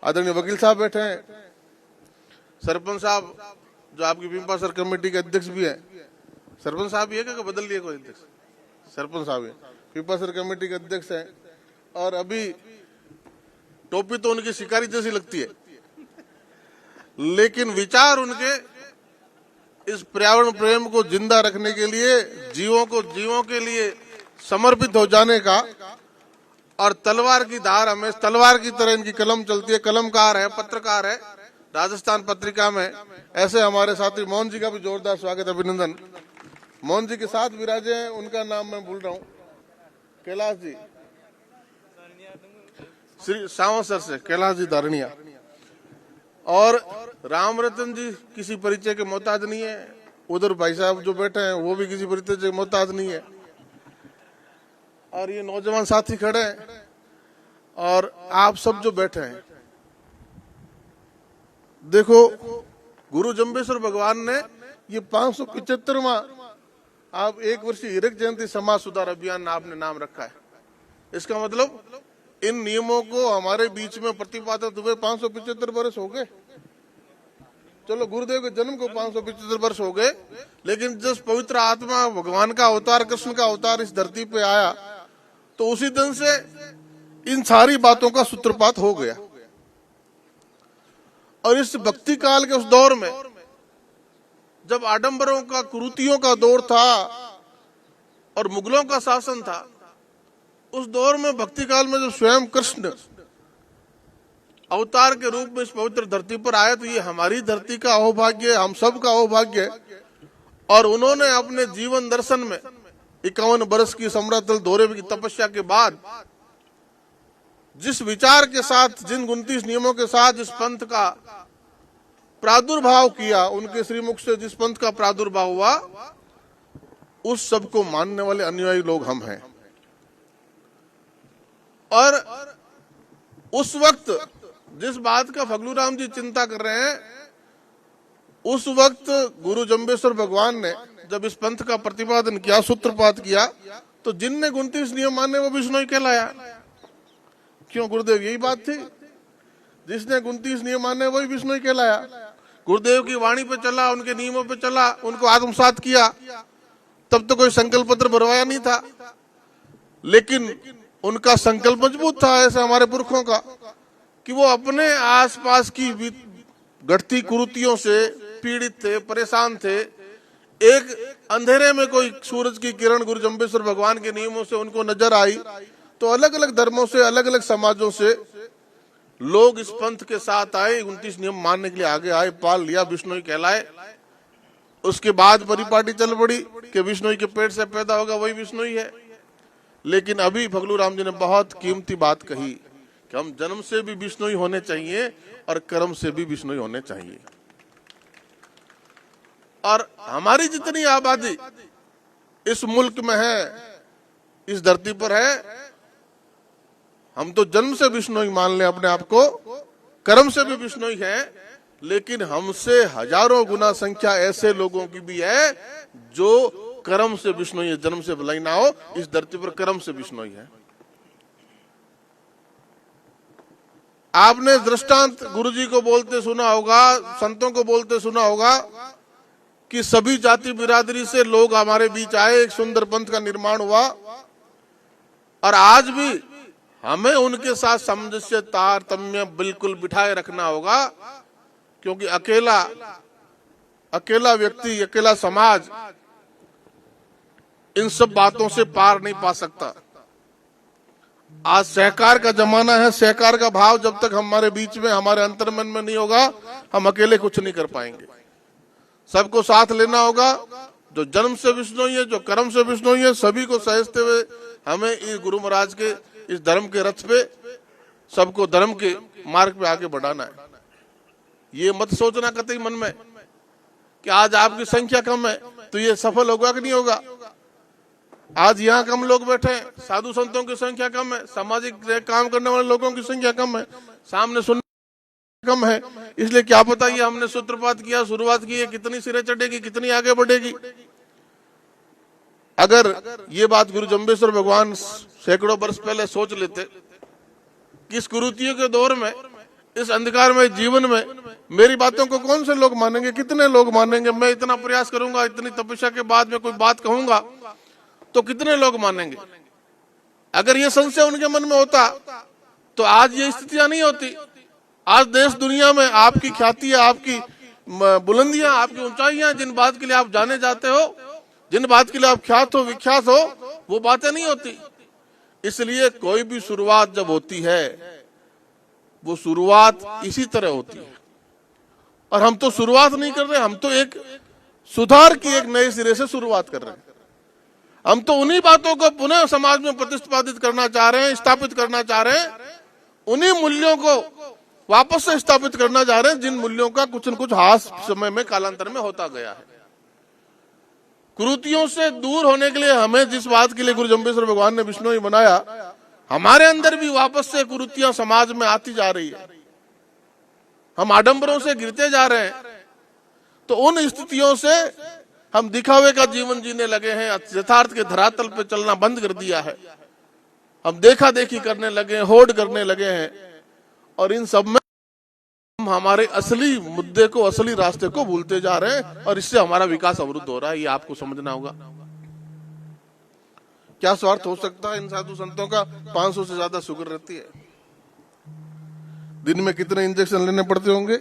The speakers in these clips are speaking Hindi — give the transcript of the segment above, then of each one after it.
आदरणीय वकील साहब बैठे हैं, सरपंच साहब जो आपकी पिंपासर कमेटी के अध्यक्ष भी है। सरपंच साहब ही है क्या बदल दिए कोई अध्यक्ष? सरपंच साहब है, पिंपासर कमेटी के अध्यक्ष हैं। और अभी टोपी तो उनकी शिकारी जैसी लगती है, लेकिन विचार उनके इस पर्यावरण प्रेम को जिंदा रखने के लिए, जीवों के लिए समर्पित हो जाने का, और तलवार की धार हमें तलवार की तरह इनकी कलम चलती है। कलमकार है, पत्रकार है, राजस्थान पत्रिका में। ऐसे हमारे साथी मोहन जी का भी जोरदार स्वागत, अभिनंदन। मोहन जी के साथ विराजे हैं, उनका नाम मैं भूल रहा हूँ, कैलाश जी, श्री सावसर से कैलाश जी धारणिया। और राम रतन जी किसी परिचय के मोहताज नहीं है। उधर भाई साहब जो बैठे हैं वो भी किसी परिचय के मोहताज नहीं है। और ये नौजवान साथी खड़े हैं और आप सब जो बैठे हैं, देखो गुरु जम्बेश्वर भगवान ने ये 575वां आप 1 वर्षीय हीरक जयंती समाज सुधार अभियान आपने नाम रखा है। इसका मतलब इन नियमों को हमारे बीच में प्रतिपादित हुए 575 वर्ष हो गए। चलो गुरुदेव के जन्म को 575 वर्ष हो गए, लेकिन जिस पवित्र आत्मा भगवान का अवतार, कृष्ण का अवतार इस धरती पे आया, तो उसी दिन से इन सारी बातों का सूत्रपात हो गया। और इस भक्ति काल के उस दौर में जब आडंबरों का, कुरीतियों का दौर था और मुगलों का शासन था, उस दौर में भक्ति काल में जब स्वयं कृष्ण अवतार के रूप में इस पवित्र धरती पर आए, तो ये हमारी धरती का अहोभाग्य, हम सब का अहोभाग्य है। और उन्होंने अपने जीवन दर्शन में 51 वर्ष की समरातल दौरे की तपस्या के बाद जिस विचार के साथ, जिन 29 नियमों के साथ जिस पंथ का प्रादुर्भाव किया, उनके श्रीमुख से जिस पंथ का प्रादुर्भाव हुआ, उस सब को मानने वाले अनुयायी लोग हम हैं। और उस वक्त जिस बात का फगलू राम जी चिंता कर रहे हैं, उस वक्त गुरु जम्बेश्वर भगवान ने जब इस पंथ का प्रतिपादन किया, सूत्रपात किया, तो जिनने 29 नियम माने वो बिश्नोई कहलाया। क्यों गुरुदेव? यही बात थी, जिसने 29 नियम माने वही बिश्नोई कहलाया। गुरुदेव की वाणी पे चला, उनके नियमों पे चला, उनको आत्मसात किया, तब तो कोई संकल्प पत्र भरवाया नहीं था, लेकिन उनका संकल्प मजबूत था, ऐसा हमारे पुरखों का, कि वो अपने आसपास की घटती कुरीतियों से पीड़ित थे, परेशान थे। एक अंधेरे में कोई सूरज की किरण गुरु जम्बेश्वर भगवान के नियमों से उनको नजर आई, तो अलग अलग धर्मों से, अलग अलग समाजों से लोग इस पंथ के साथ आए, 29 नियम मानने के लिए आगे आए, पाल लिया, बिश्नोई कहलाए। उसके बाद परिपाटी चल पड़ी कि बिश्नोई के पेट से पैदा होगा वही बिश्नोई है। लेकिन अभी फगलू राम जी ने बहुत कीमती बात कही कि हम जन्म से भी बिश्नोई होने चाहिए और कर्म से भी बिश्नोई होने चाहिए। और हमारी जितनी आबादी इस मुल्क में है, इस धरती पर है, हम तो जन्म से बिश्नोई मान ले अपने आप को, कर्म से भी बिश्नोई है, लेकिन हमसे हजारों गुना संख्या ऐसे लोगों की भी है जो कर्म से बिश्नोई है। जन्म से भलाई ना हो, इस धरती पर कर्म से बिश्नोई है। आपने दृष्टांत गुरुजी को बोलते सुना होगा, संतों को बोलते सुना होगा कि सभी जाति बिरादरी से लोग हमारे बीच आए, एक सुंदर पंथ का निर्माण हुआ। और आज भी हमें उनके साथ सामंजस्य, तारतम्य बिल्कुल बिठाए रखना होगा, क्योंकि अकेला व्यक्ति, अकेला समाज इन सब बातों से पार नहीं पा सकता। आज सहकार का जमाना है। सहकार का भाव जब तक हमारे बीच में, हमारे अंतर्मन में नहीं होगा, हम अकेले कुछ नहीं कर पाएंगे। सबको साथ लेना होगा, जो जन्म से बिश्नोई है, जो कर्म से बिश्नोई है, सभी को सहेजते हुए हमें इस गुरु महाराज के इस धर्म के रथ पे, सबको धर्म के मार्ग पे आगे बढ़ाना है। ये मत सोचना कतई मन में कि आज आपकी संख्या कम है तो ये सफल होगा कि नहीं होगा। आज यहाँ कम लोग बैठे हैं, साधु संतों की संख्या कम है, सामाजिक काम करने वाले लोगों की संख्या कम है, सामने सुनने कम है, इसलिए क्या पता ये हमने सूत्रपात किया, शुरुआत की है, कितनी सिरे चढ़ेगी, कितनी आगे बढ़ेगी। अगर ये बात गुरु जम्बेश्वर भगवान सैकड़ों वर्ष पहले सोच लेते कि इस कुरीतियों के दौर में इस अंधकार में जीवन में मेरी बातों को कौन से लोग मानेंगे, कितने लोग मानेंगे? मैं इतना प्रयास करूंगा, इतनी तपस्या के बाद में कोई बात कहूंगा तो कितने लोग मानेंगे? अगर ये संशय उनके मन में होता तो आज ये स्थितियां नहीं होती। आज देश दुनिया में आपकी ख्याति है, आपकी बुलंदियां, आपकी ऊंचाइयां, जिन बात के लिए आप जाने जाते हो, जिन बात के लिए आप ख्यात हो, विख्यात हो, वो बातें नहीं होती। इसलिए कोई भी शुरुआत जब होती है वो शुरुआत इसी तरह होती है। और हम तो शुरुआत नहीं कर रहे, हम तो एक सुधार की एक नए सिरे से शुरुआत कर रहे हैं। हम तो उन्हीं बातों को पुनः समाज में प्रतिष्ठापित करना चाह रहे हैं, स्थापित करना चाह रहे हैं, उन्हीं मूल्यों को वापस से स्थापित करना चाह रहे हैं जिन मूल्यों का कुछ न कुछ हास समय में कालांतर में होता गया है। कुरीतियों से दूर होने के लिए हमें जिस बात के लिए गुरु जम्बेश्वर भगवान ने बिश्नोई बनाया, हमारे अंदर भी वापस से कुरीतियां समाज में आती जा रही है। हम आडंबरों से गिरते जा रहे हैं। तो उन स्थितियों से हम दिखावे का जीवन जीने लगे हैं, यथार्थ के धरातल पे चलना बंद कर दिया है। हम देखा देखी करने लगे हैं, होड़ करने लगे हैं, और इन सब में हम हमारे असली मुद्दे को, असली रास्ते को भूलते जा रहे हैं, और इससे हमारा विकास अवरुद्ध हो रहा है। ये आपको समझना होगा। क्या स्वार्थ हो सकता है इन साधु संतों का? 500 से ज्यादा शुगर रहती है। दिन में कितने इंजेक्शन लेने पड़ते होंगे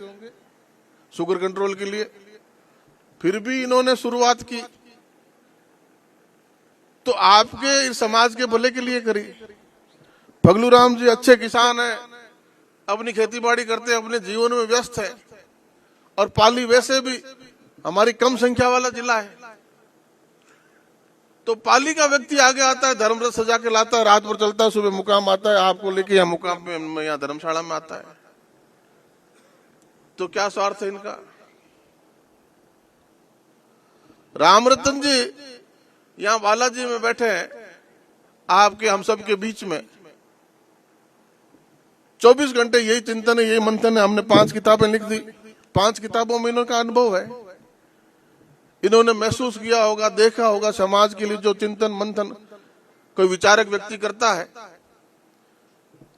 शुगर कंट्रोल के लिए? फिर भी इन्होंने शुरुआत की तो आपके इस समाज के भले के लिए करी। फगलू राम जी अच्छे किसान हैं, अपनी खेती बाड़ी करते हैं, अपने जीवन में व्यस्त है, और पाली वैसे भी हमारी कम संख्या वाला जिला है। तो पाली का व्यक्ति आगे आता है, धर्म रथ सजा के लाता है, रात भर चलता है, सुबह मुकाम आता है, आपको लेके यहाँ मुकाम में, यहाँ धर्मशाला में आता है। तो क्या स्वार्थ है इनका? रामरतन जी यहाँ बालाजी में बैठे हैं, आपके हम सब के बीच में 24 घंटे यही चिंतन है, यही मंथन है। हमने 5 किताबें लिख दी। 5 किताबों में इनका अनुभव है। इन्होंने महसूस किया होगा, देखा होगा, समाज के लिए जो चिंतन मंथन कोई विचारक व्यक्ति करता है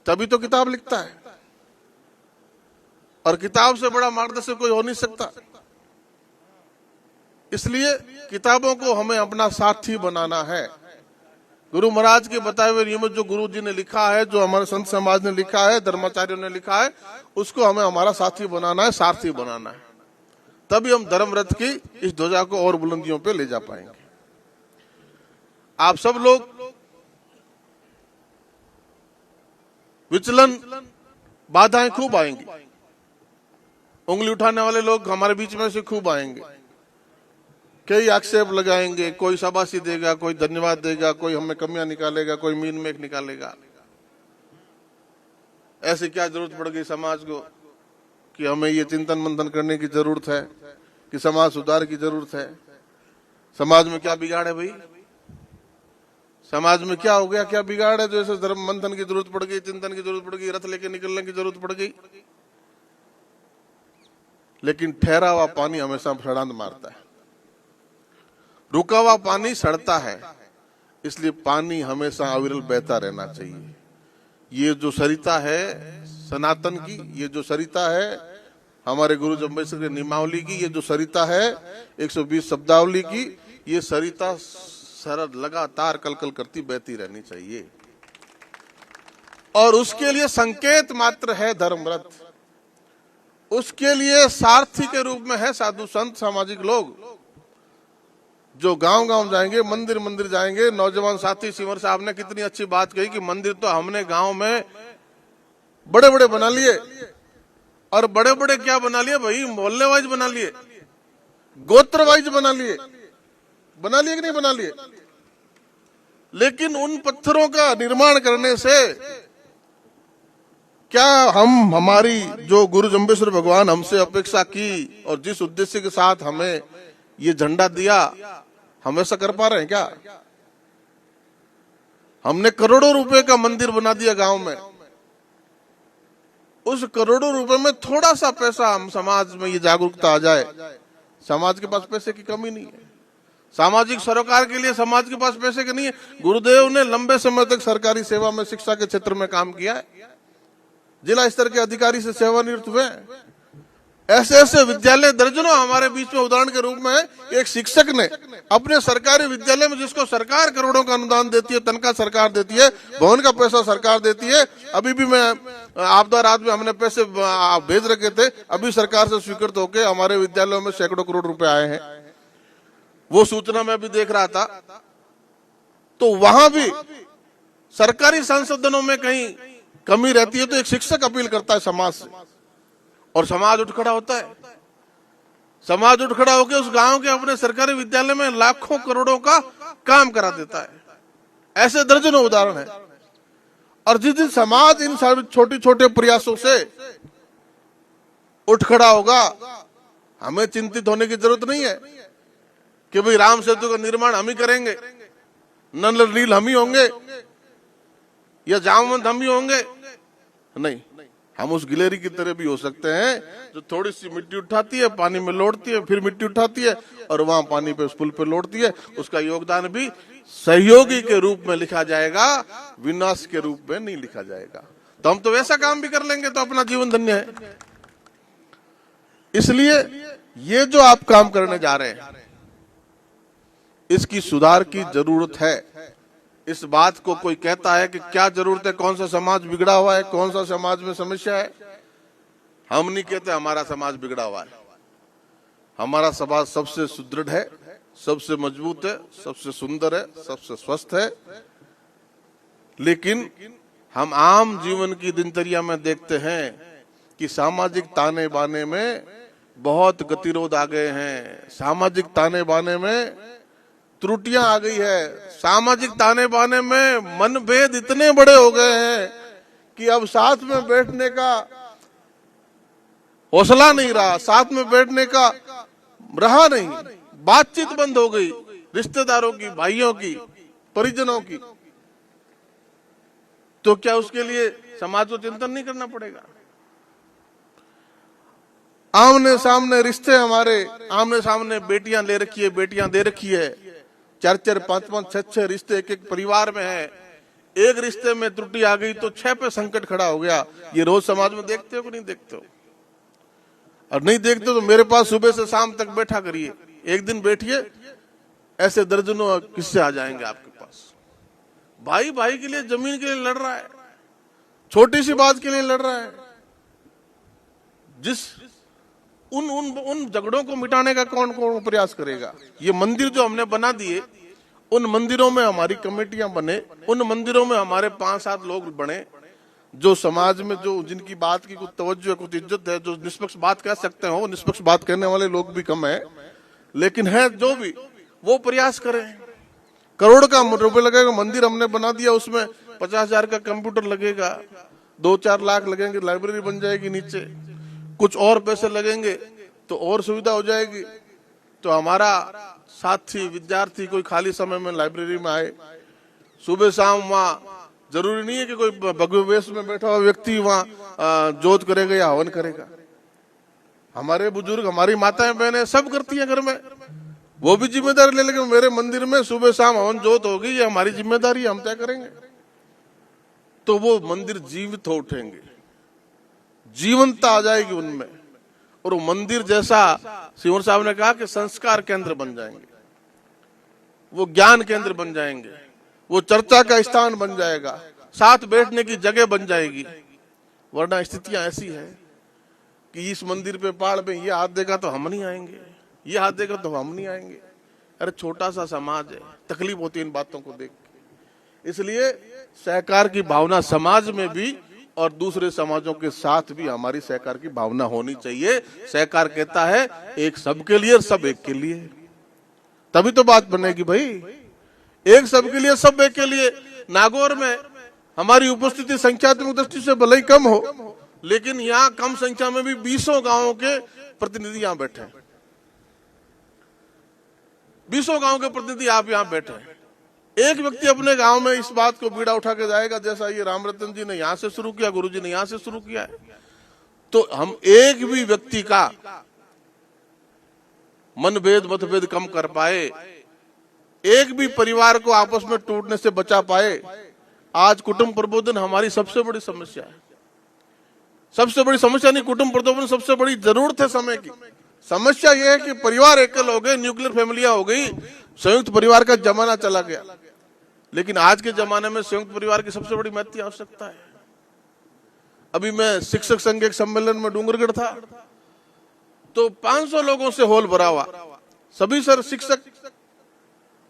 तभी तो किताब लिखता है, और किताब से बड़ा मार्गदर्शक कोई हो नहीं सकता। इसलिए किताबों को हमें अपना साथी बनाना है। गुरु महाराज के बताए हुए नियमित जो गुरु जी ने लिखा है, जो हमारे संत समाज ने लिखा है, धर्माचार्यों ने लिखा है, उसको हमें हमारा साथी बनाना है, सारथी बनाना है। तभी हम धर्म रथ की इस ध्वजा को और बुलंदियों पे ले जा पाएंगे। आप सब लोग विचलन, बाधाएं खूब आएंगी। उंगली उठाने वाले लोग हमारे बीच में से खूब आएंगे। कई आक्षेप लगाएंगे, कोई शाबाशी देगा, कोई धन्यवाद देगा, कोई हमें कमियां निकालेगा, कोई मीन मेख निकालेगा। ऐसी क्या जरूरत पड़ गई समाज को कि हमें ये चिंतन मंथन करने की जरूरत है कि समाज सुधार की जरूरत है? समाज में क्या बिगाड़ है भाई? समाज में क्या हो गया, क्या बिगाड़ है जो ऐसे धर्म मंथन की जरूरत पड़ गई, चिंतन की जरूरत पड़ गई, रथ लेके निकलने की जरूरत पड़ गई? लेकिन ठहरा हुआ पानी हमेशा छलांग मारता है, रुका हुआ पानी सड़ता है। इसलिए पानी हमेशा अविरल बहता रहना चाहिए। ये जो सरिता है सनातन की, ये जो सरिता है हमारे गुरु जम्बेश्वर के नियमावली की, ये जो सरिता है 120 शब्दावली की, ये सरिता सरल लगातार कलकल करती बहती रहनी चाहिए। और उसके लिए संकेत मात्र है धर्म रथ, उसके लिए सारथी के रूप में है साधु संत, सामाजिक लोग जो गांव गांव जाएंगे, मंदिर मंदिर जाएंगे। नौजवान साथी सिमर साहब ने कितनी अच्छी बात कही कि मंदिर तो हमने गांव में बड़े बड़े बना लिए, और बड़े बड़े क्या बना लिए भाई, मोहल्ले वाइज बना लिए, गोत्र वाइज बना लिए कि नहीं बना लिए? लेकिन उन पत्थरों का निर्माण करने से क्या हम, हमारी जो गुरु जम्बेश्वर भगवान हमसे अपेक्षा की और जिस उद्देश्य के साथ हमें ये झंडा दिया, हम ऐसा कर पा रहे हैं क्या? हमने करोड़ों रुपए का मंदिर बना दिया गांव में। उस करोड़ों रुपए में थोड़ा सा पैसा हम समाज में ये जागरूकता आ जाए। समाज के पास पैसे की कमी नहीं है, सामाजिक सरोकार के लिए समाज के पास पैसे की नहीं है। गुरुदेव ने लंबे समय तक सरकारी सेवा में, शिक्षा के क्षेत्र में काम किया है। जिला स्तर के अधिकारी से सेवानिवृत्त हुए। ऐसे ऐसे विद्यालय दर्जनों हमारे बीच में उदाहरण के रूप में है। एक शिक्षक ने अपने सरकारी विद्यालय में, जिसको सरकार करोड़ों का अनुदान देती है, तनख्वाह सरकार देती है, भवन का पैसा सरकार देती है, अभी भी मैं आपदा रात में हमने पैसे भेज रखे थे, अभी सरकार से स्वीकृत होकर हमारे विद्यालयों में सैकड़ों करोड़ रुपए आए हैं। वो सूचना मैं भी देख रहा था। तो वहां भी सरकारी संसाधनों में कहीं कमी रहती है तो एक शिक्षक अपील करता है समाज से, और समाज उठ खड़ा होता है। समाज उठ खड़ा होकर उस गांव के अपने सरकारी विद्यालय में लाखों करोड़ों का काम करा देता है। ऐसे दर्जनों उदाहरण है। और जिस दिन समाज इन छोटे छोटे प्रयासों से उठ खड़ा होगा, हमें चिंतित होने की जरूरत नहीं है कि भाई राम सेतु का निर्माण हम ही करेंगे, नल नील हम ही होंगे, या जामवंत हम ही होंगे। नहीं, हम उस गिलेरी की तरह भी हो सकते हैं जो थोड़ी सी मिट्टी उठाती है, पानी में लौटती है, फिर मिट्टी उठाती है और वहां पानी पे उस पुल पे लौटती है। उसका योगदान भी सहयोगी के रूप में लिखा जाएगा, विनाश के रूप में नहीं लिखा जाएगा। तो हम तो वैसा काम भी कर लेंगे तो अपना जीवन धन्य है। इसलिए ये जो आप काम करने जा रहे हैं, इसकी सुधार की जरूरत है। इस बात को कोई कहता है कि क्या जरूरत है, कौन सा समाज बिगड़ा हुआ है, कौन सा समाज में समस्या है, हम नहीं कहते हमारा समाज बिगड़ा हुआ है। हमारा समाज सबसे सुदृढ़ है, सबसे मजबूत है, सबसे सुंदर है, सबसे स्वस्थ है। लेकिन हम आम जीवन की दिनचर्या में देखते हैं कि सामाजिक ताने बाने में बहुत गतिरोध आ गए हैं, सामाजिक ताने बाने में त्रुटियां आ गई है, सामाजिक ताने बाने में मनभेद इतने बड़े हो गए हैं कि अब साथ में बैठने का हौसला नहीं रहा, साथ में बैठने का रहा नहीं, बातचीत बंद हो गई, रिश्तेदारों की, भाइयों की, परिजनों की। तो क्या उसके लिए समाज को चिंतन नहीं करना पड़ेगा? आमने सामने रिश्ते, हमारे आमने सामने बेटियां ले रखी है, बेटियां दे रखी है, 4-4, 5-5, 6-6 रिश्ते एक एक परिवार में है। एक रिश्ते में त्रुटि आ गई तो 6 पे संकट खड़ा हो गया। ये रोज समाज में देखते हो कि नहीं देखते हो? और नहीं देखते तो मेरे पास सुबह से शाम तक बैठा करिए, एक दिन बैठिए, ऐसे दर्जनों किस्से आ जाएंगे आपके पास। भाई भाई के लिए, जमीन के लिए लड़ रहा है, छोटी सी बात के लिए लड़ रहा है। जिस उन झगड़ों को मिटाने का कौन प्रयास करेगा? ये मंदिर जो हमने बना दिए, उन मंदिरों में हमारी कमेटियां बने, उन मंदिरों में हमारे 5-7 लोग बने जो समाज में, जो जिनकी बात की कुछ तवज्जो है, कुछ इज्जत है, जो निष्पक्ष बात कह सकते हो। निष्पक्ष बात कहने वाले लोग भी कम है, लेकिन है जो भी, वो प्रयास करें। करोड़ का रुपए लगेगा, मंदिर हमने बना दिया, उसमें 50,000 का कंप्यूटर लगेगा, 2-4 लाख लगेंगे, लाइब्रेरी बन जाएगी नीचे, कुछ और पैसे लगेंगे तो और सुविधा हो जाएगी। तो हमारा साथी विद्यार्थी कोई खाली समय में लाइब्रेरी में आए, सुबह शाम वहाँ, जरूरी नहीं है कि कोई भगवे वेश में बैठा हुआ व्यक्ति वहाँ जोत करेगा या हवन करेगा। हमारे बुजुर्ग, हमारी माताएं बहनें सब करती हैं घर में, वो भी जिम्मेदारी ले लेंगे। मेरे मंदिर में सुबह शाम हवन जोत होगी, ये हमारी जिम्मेदारी, हम तय करेंगे। तो वो मंदिर जीवित हो उठेंगे, जीवंतता आ जाएगी उनमें, और वो मंदिर जैसा सिंवर साहब ने कहा कि संस्कार केंद्र बन जाएंगे, वो ज्ञान केंद्र बन जाएंगे, वो चर्चा का स्थान बन जाएगा, साथ बैठने की जगह बन जाएगी। वरना स्थितियां ऐसी है कि इस मंदिर पे पहाड़ पे ये हाथ देगा तो हम नहीं आएंगे, ये हाथ देगा तो हम नहीं आएंगे। अरे छोटा सा समाज है, तकलीफ होती है इन बातों को देख के। इसलिए सहकार की भावना समाज में भी और दूसरे समाजों के साथ भी हमारी सहकार की भावना होनी चाहिए। सहकार कहता है एक सबके लिए और सब एक के लिए, तभी तो बात बनेगी भाई। एक सबके लिए, सब एक के लिए। नागौर में हमारी उपस्थिति संख्यात्मक दृष्टि से भले ही कम हो, लेकिन यहाँ कम संख्या में भी 20 गांवों के प्रतिनिधि यहाँ बैठे हैं। 20 गांव के प्रतिनिधि आप यहाँ बैठे हैं। एक व्यक्ति अपने गांव में इस बात को बीड़ा उठा के जाएगा, जैसा ये रामरतन जी ने यहाँ से शुरू किया, गुरु जी ने यहाँ से शुरू किया है। तो हम एक भी व्यक्ति का मनभेद मतभेद कम कर पाए, एक भी परिवार को आपस में टूटने से बचा पाए। आज कुटुंब प्रबोधन हमारी सबसे बड़ी समस्या है। सबसे बड़ी समस्या नहीं कुटुंब प्रबोधन, सबसे बड़ी जरूरत है समय की। समस्या यह है कि परिवार एकल हो गए, न्यूक्लियर फैमिलियां हो गई, संयुक्त परिवार का जमाना चला गया। लेकिन आज के जमाने में संयुक्त परिवार की सबसे बड़ी महत्व आवश्यकता है। अभी मैं शिक्षक संघ के एक सम्मेलन में डूंगरगढ़ था, तो 500 लोगों से हॉल भरा हुआ, सभी सर शिक्षक,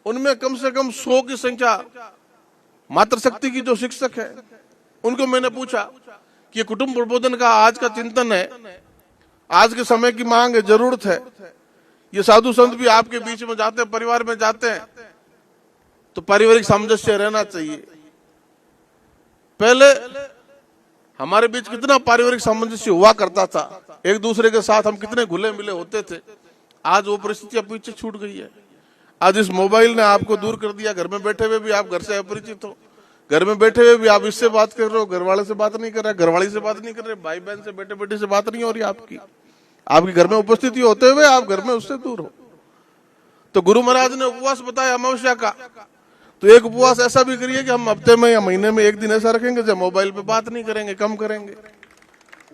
उनमें कम से कम 100 की संख्या मातृशक्ति की जो शिक्षक है। उनको मैंने पूछा कि ये कुटुंब प्रबोधन का आज का चिंतन है, आज के समय की मांग है, जरूरत है, ये साधु संत भी आपके बीच में जाते हैं, परिवार में जाते हैं, तो पारिवारिक सामंजस्य रहना चाहिए। पहले हमारे बीच कितना पारिवारिक सामंजस्य हुआ करता था, एक दूसरे के साथ हम कितने घुले मिले होते थे। आज वो परिस्थितियां पीछे छूट गई है। आज इस मोबाइल ने आपको दूर कर दिया। घर में बैठे हुए भी आप घर से अपरिचित हो, घर में बैठे हुए भी आप इससे बात कर रहे हो, घर वाले से बात नहीं कर रहे, घरवाली से बात नहीं कर रहे, भाई बहन से, बेटे बेटी से बात नहीं हो रही आपकी। आपके घर में उपस्थिति होते हुए आप घर में उससे दूर हो। तो गुरु महाराज ने उपवास बताया अमावस्या का, तो एक उपवास ऐसा भी करिए कि हम हफ्ते में या महीने में एक दिन ऐसा रखेंगे जब मोबाइल पे बात नहीं करेंगे, कम करेंगे,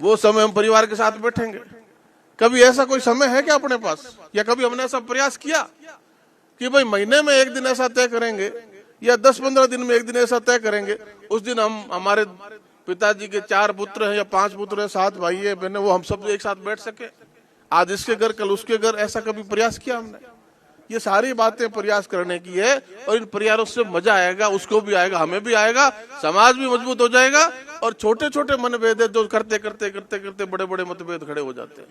वो समय हम परिवार के साथ बैठेंगे। कभी ऐसा कोई समय है क्या अपने पास, या कभी हमने ऐसा प्रयास किया कि भाई महीने में एक दिन ऐसा तय करेंगे या 10-15 दिन में एक दिन ऐसा तय करेंगे, उस दिन हम, हमारे पिताजी के 4 पुत्र हैं या 5 पुत्र हैं, 7 भाई है बहने, वो हम सब एक साथ बैठ सके, आज इसके घर कल उसके घर, ऐसा कभी प्रयास किया हमने? ये सारी बातें प्रयास करने की है, और इन प्रयासों से मजा आएगा, उसको भी आएगा, हमें भी आएगा, समाज भी मजबूत हो जाएगा। और छोटे छोटे मनभेद जो करते करते करते करते बड़े बड़े मतभेद खड़े हो जाते हैं।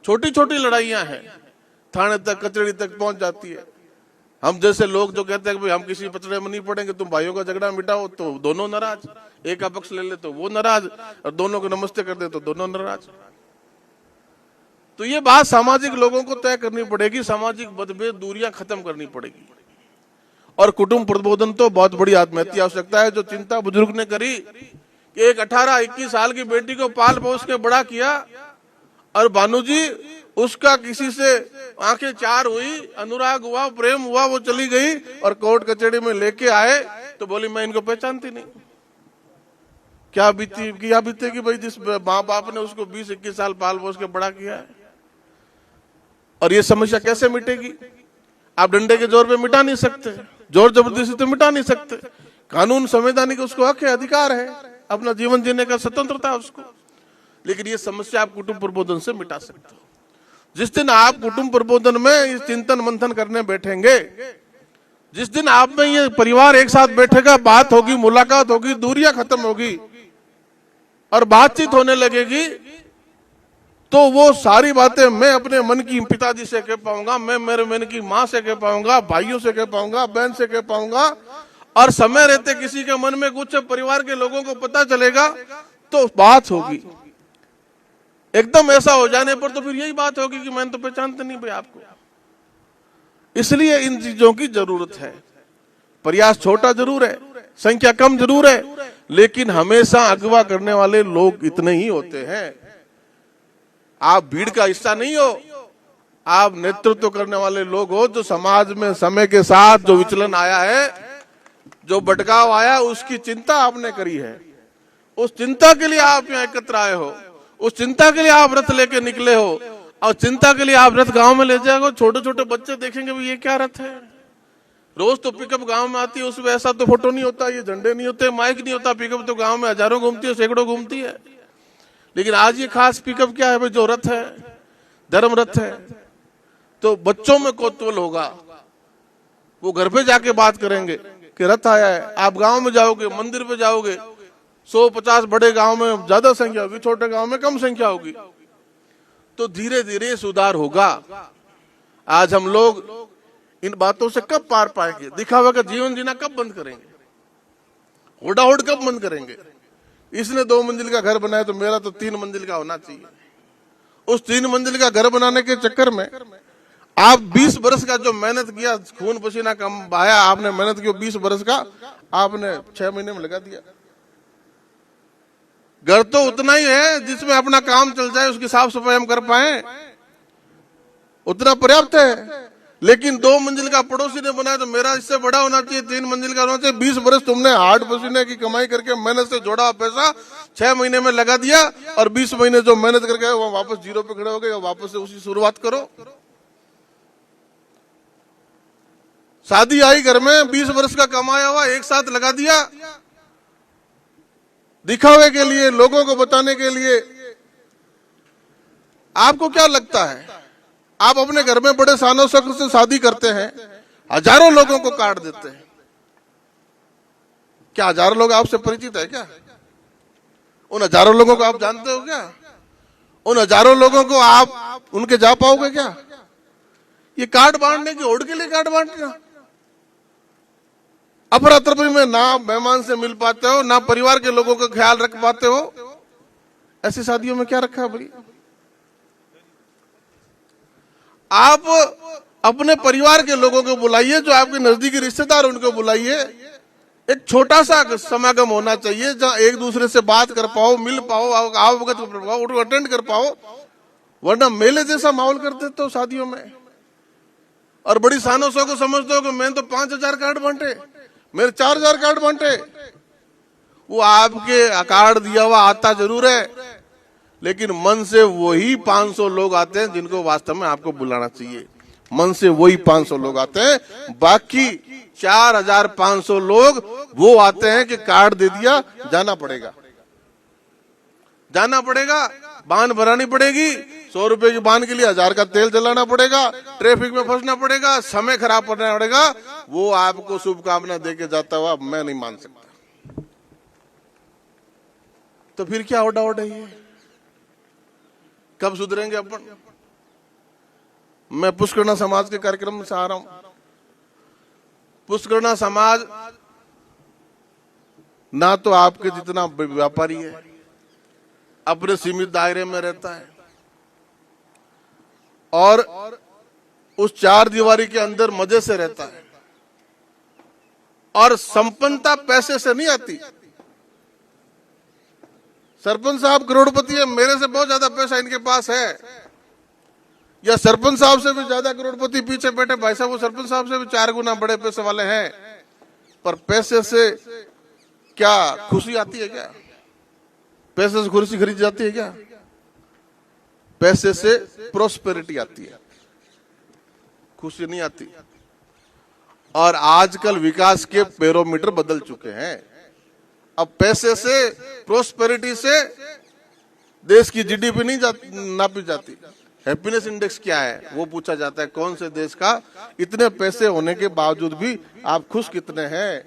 छोटी छोटी लड़ाइयां हैं, थाने तक कचहरी तक पहुंच जाती है। हम जैसे लोग जो कहते हैं कि हम किसी पचड़े में नहीं पड़ेंगे, तुम भाइयों का झगड़ा मिटाओ, तो दोनों नाराज, एक का पक्ष ले ले तो वो नाराज, और दोनों को नमस्ते कर दे तो दोनों नाराज। तो ये बात सामाजिक लोगों को तय करनी पड़ेगी, सामाजिक मतभेद दूरियां खत्म करनी पड़ेगी। और कुटुंब प्रबोधन तो बहुत बड़ी आत्महत्या आवश्यकता है, जो चिंता बुजुर्ग ने करी कि एक 18-21 साल की बेटी को पाल पोस के बड़ा किया, और भानु जी उसका किसी से आंखें चार हुई, अनुराग हुआ, प्रेम हुआ, वो चली गई, और कोर्ट कचहरी में लेके आए तो बोली मैं इनको पहचानती नहीं। क्या बीते कि भाई जिस माँ बाप ने उसको 20-21 साल पाल पोस के बड़ा किया है। और ये समस्या कैसे मिटेगी? आप डंडे के जोर पे मिटा नहीं सकते, जोर जबरदस्ती तो मिटा नहीं सकते। कानून संवैधानिक उसको हक है, अधिकार है, अपना जीवन जीने का स्वतंत्रता है उसको। लेकिन ये समस्या आप कुटुंब प्रबोधन से मिटा सकते हो। जिस दिन आप कुटुंब प्रबोधन में इस चिंतन मंथन करने बैठेंगे, जिस दिन आप में ये परिवार एक साथ बैठेगा, बात होगी, मुलाकात होगी, दूरियां खत्म होगी और बातचीत होने लगेगी, तो वो सारी बातें मैं अपने मन की पिताजी से कह पाऊंगा, मैं मेरे मन की माँ से कह पाऊंगा, भाइयों से कह पाऊंगा, बहन से कह पाऊंगा। और समय रहते किसी के मन में कुछ परिवार के लोगों को पता चलेगा तो बात होगी। एकदम ऐसा हो जाने पर तो फिर यही बात होगी कि मैंने तो पहचानते नहीं भाई आपको। इसलिए इन चीजों की जरूरत है। प्रयास छोटा जरूर है, संख्या कम जरूर है, लेकिन हमेशा अगवा करने वाले लोग इतने ही होते हैं। आप भीड़ का हिस्सा नहीं हो, आप नेतृत्व करने वाले लोग हो, जो समाज में समय के साथ जो विचलन आया है, जो भटकाव आया, उसकी चिंता आपने करी है। उस चिंता के लिए आप यहाँ एकत्र आए हो, उस चिंता के लिए आप रथ लेके निकले हो, और चिंता के लिए आप रथ गांव में ले जाओगे। छोटे छोटे बच्चे देखेंगे भी ये क्या रथ है। रोज तो पिकअप गांव में आती है, उसमें ऐसा तो फोटो नहीं होता, ये झंडे नहीं होते, माइक नहीं होता। पिकअप तो गांव में हजारों घूमती है, सैकड़ों घूमती है। लेकिन आज ये खास पिकअप क्या है भाई, जो रथ है, धर्म रथ है। तो बच्चों में कौतूहल होगा, वो घर पे जाके बात करेंगे कि रथ आया है। आप गांव में जाओगे, मंदिर पे जाओगे, 100-50 बड़े गांव में ज्यादा संख्या होगी, छोटे गांव में कम संख्या होगी। तो धीरे धीरे सुधार होगा। आज हम लोग इन बातों से कब पार पाएंगे? दिखावा का जीवन जीना कब बंद करेंगे? होड़ाहोड़ कब बंद करेंगे? इसने 2 मंजिल का घर बनाया तो मेरा तो 3 मंजिल का होना चाहिए। उस 3 मंजिल का घर बनाने के चक्कर में आप 20 बरस का जो मेहनत किया, खून पसीना कम बहाया, आपने मेहनत की 20 बरस का, आपने 6 महीने में लगा दिया। घर तो उतना ही है जिसमें अपना काम चल जाए, उसकी साफ सफाई हम कर पाए, उतना पर्याप्त है। लेकिन 2 मंजिल का पड़ोसी ने बनाया तो मेरा इससे बड़ा होना चाहिए, 3 मंजिल का होना चाहिए। 20 बरस तुमने हाथ पसीने की कमाई करके मेहनत से जोड़ा पैसा 6 महीने में लगा दिया, और 20 महीने जो मेहनत करके वो वापस जीरो पे खड़े हो गए, वापस से उसी शुरुआत करो। शादी आई घर में, 20 वर्ष का कमाया हुआ एक साथ लगा दिया, दिखावे के लिए, लोगों को बताने के लिए। आपको क्या लगता है, आप अपने घर में बड़े शानो शौकत से शादी करते हैं, हजारों लोगों को काट देते हैं, क्या हजारों लोग आपसे परिचित है क्या? उन हजारों लोगों को आप जानते हो क्या? उन हजारों लोगों को आप उनके जा पाओगे क्या? ये कार्ड बांटने की होड़ के लिए कार्ड बांटना। अफरा तफरी में ना मेहमान से मिल पाते हो, ना परिवार के लोगों का ख्याल रख पाते हो, ऐसी शादियों में क्या रखा है भाई? आप अपने परिवार के लोगों को बुलाइए, जो आपके नजदीकी रिश्तेदार उनको बुलाइए। एक छोटा सा समागम होना चाहिए जहां एक दूसरे से बात कर पाओ, मिल पाओ, अवगत कर पाओ, उनको अटेंड कर पाओ, वरना मेले जैसा माहौल कर देते हो शादियों में। और बड़ी शानो शौकत को समझते हो कि मैंने तो 5000 कार्ड बांटे, मेरे 4000 कार्ड बांटे। वो आपके कार्ड दिया हुआ आता जरूर है, लेकिन मन से वही 500 लोग आते हैं जिनको वास्तव में आपको बुलाना चाहिए। मन से वही 500 लोग आते हैं, बाकी 4500 लोग वो आते हैं कि कार्ड दे दिया, जाना पड़ेगा, जाना पड़ेगा, बान भरानी पड़ेगी, 100 रुपए की बान के लिए 1000 का तेल जलाना पड़ेगा, ट्रैफिक में फंसना पड़ेगा, समय खराब करना पड़ेगा। वो आपको शुभकामना देके जाता हुआ मैं नहीं मान सकता। तो फिर क्या ओडा ओडा है? कब सुधरेंगे अपन? मैं पुष्करणा समाज के कार्यक्रम से आ रहा हूं। पुष्करणा समाज ना तो आपके जितना व्यापारी है, अपने सीमित दायरे में रहता है, और उस 4 दीवारी के अंदर मजे से रहता है, और संपन्नता पैसे से नहीं आती। सरपंच साहब करोड़पति है, मेरे से बहुत ज्यादा पैसा इनके पास है, या सरपंच साहब से भी ज्यादा करोड़पति पीछे बैठे भाई साहब, वो सरपंच साहब से भी 4 गुना बड़े पैसे वाले हैं, पर पैसे से क्या खुशी आती है? क्या पैसे से खुशी खरीदी जाती है? क्या पैसे से प्रोस्पेरिटी आती है, खुशी नहीं आती। और आजकल विकास के पैरामीटर बदल चुके हैं। अब पैसे से, प्रोस्पेरिटी से देश की जीडीपी नहीं नापी जाती। हैप्पीनेस इंडेक्स क्या है वो पूछा जाता है, कौन से देश का इतने पैसे होने के बावजूद भी आप खुश कितने हैं,